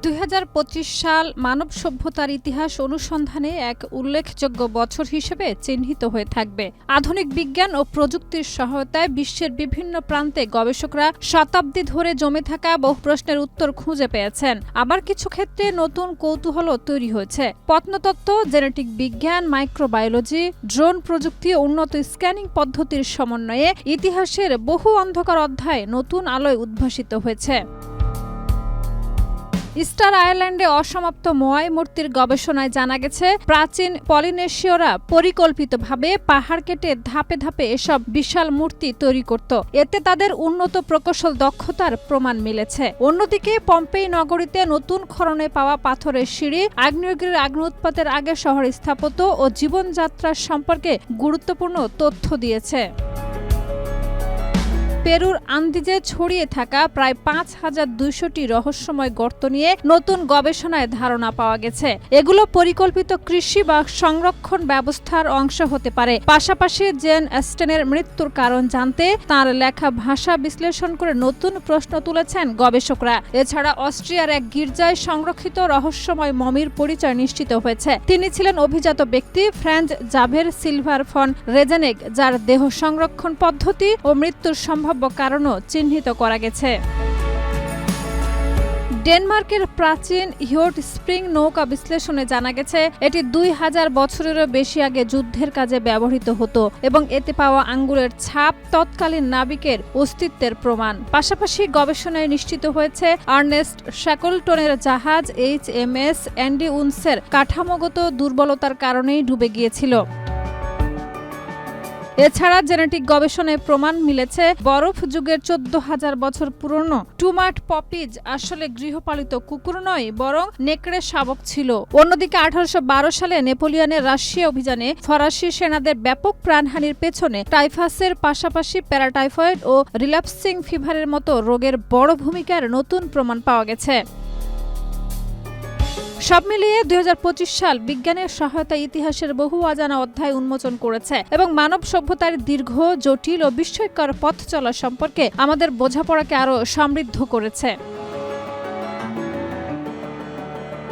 ২০২৫ সাল মানব সভ্যতার ইতিহাস অনুসন্ধানে এক উল্লেখযোগ্য বছর হিসেবে চিহ্নিত হয়ে থাকবে। আধুনিক বিজ্ঞান ও প্রযুক্তির সহায়তায় বিশ্বের বিভিন্ন প্রান্তে গবেষকরা শতাব্দী ধরে জমে থাকা বহু প্রশ্নের উত্তর খুঁজে পেয়েছেন। আবার কিছু ক্ষেত্রে নতুন কৌতূহলও তৈরি হয়েছে। প্রত্নতত্ত্ব, জেনেটিক বিজ্ঞান, মাইক্রোবায়োলজি, ড্রোন প্রযুক্তি ও উন্নত স্ক্যানিং পদ্ধতির সমন্বয়ে ইতিহাসের বহু অন্ধকার অধ্যায় নতুন আলোয় উদ্ভাসিত হয়েছে। স্টার আইল্যান্ডে অসমাপ্ত মোয়াই মূর্তির গবেষণায় জানা গেছে, প্রাচীন পলিনেশীয়রা পরিকল্পিতভাবে পাহাড় কেটে ধাপে ধাপে এসব বিশাল মূর্তি তৈরি করত। এতে তাদের উন্নত প্রকৌশল দক্ষতার প্রমাণ মিলেছে। অন্যদিকে পম্পেই নগরীতে নতুন খননে পাওয়া পাথরের সিঁড়ি আগ্নেয়গিরির আগ্নেয় উৎপাতের আগে শহর স্থাপত্য ও জীবনযাত্রার সম্পর্কে গুরুত্বপূর্ণ তথ্য দিয়েছে। পেরুর আন্দিজে ছড়িয়ে থাকা প্রায় ৫,২০০টি রহস্যময় গর্ত নিয়ে নতুন গবেষণায় ধারণা পাওয়া গেছে। এগুলো পরিকল্পিত কৃষি বা সংরক্ষণ ব্যবস্থার অংশ হতে পারে। পাশাপাশি জেন অ্যাস্টেনের মৃত্যুর কারণ জানতে তাঁর লেখা ভাষা বিশ্লেষণ করে নতুন প্রশ্ন তুলেছেন গবেষকরা। এছাড়া অস্ট্রিয়ার এক গির্জায় সংরক্ষিত রহস্যময় মমির পরিচয় নিশ্চিত হয়েছে। তিনি ছিলেন অভিজাত ব্যক্তি ফ্রাঞ্জ জাভের সিলভার ফন রেজেনেক, যার দেহ সংরক্ষণ পদ্ধতি ও মৃত্যুর সম্ভাব্য কারণও চিহ্নিত করা গেছে। ডেনমার্কের প্রাচীন হিওট স্প্রিং নৌকা বিশ্লেষণে জানা গেছে, এটি ২,০০০ বছরেরও বেশি আগে যুদ্ধের কাজে ব্যবহৃত হতো এবং এতে পাওয়া আঙ্গুলের ছাপ তৎকালীন নাবিকের অস্তিত্বের প্রমাণ। পাশাপাশি গবেষণায় নিশ্চিত হয়েছে, আর্নেস্ট শ্যাকলটনের জাহাজ HMS অ্যান্ডি উন্সের কাঠামোগত দুর্বলতার কারণেই ডুবে গিয়েছিল। এছাড়া জেনেটিক গবেষণায় প্রমাণ মিলেছে, বরফ যুগের ১৪,০০০ বছর পুরনো টুমাট পপিজ আসলে গৃহপালিত কুকুর নয়, বরং নেকড়ে শাবক ছিল। অন্যদিকে ১৮১২ সালে নেপোলিয়নের রাশিয়া অভিযানে ফরাসি সেনাদের ব্যাপক প্রাণহানির পেছনে টাইফাসের পাশাপাশি প্যারাটাইফয়েড ও রিল্যাপসিং ফিভারের মতো রোগের বড় ভূমিকার নতুন প্রমাণ পাওয়া গেছে। সব মিলিয়ে ২০২৫ সাল বিজ্ঞানের সহায়তায় ইতিহাসের বহু অজানা অধ্যায় উন্মোচন করেছে এবং মানব সভ্যতার দীর্ঘ, জটিল ও বিস্ময়কর পথ চলা সম্পর্কে আমাদের বোঝাপড়াকে আরও সমৃদ্ধ করেছে।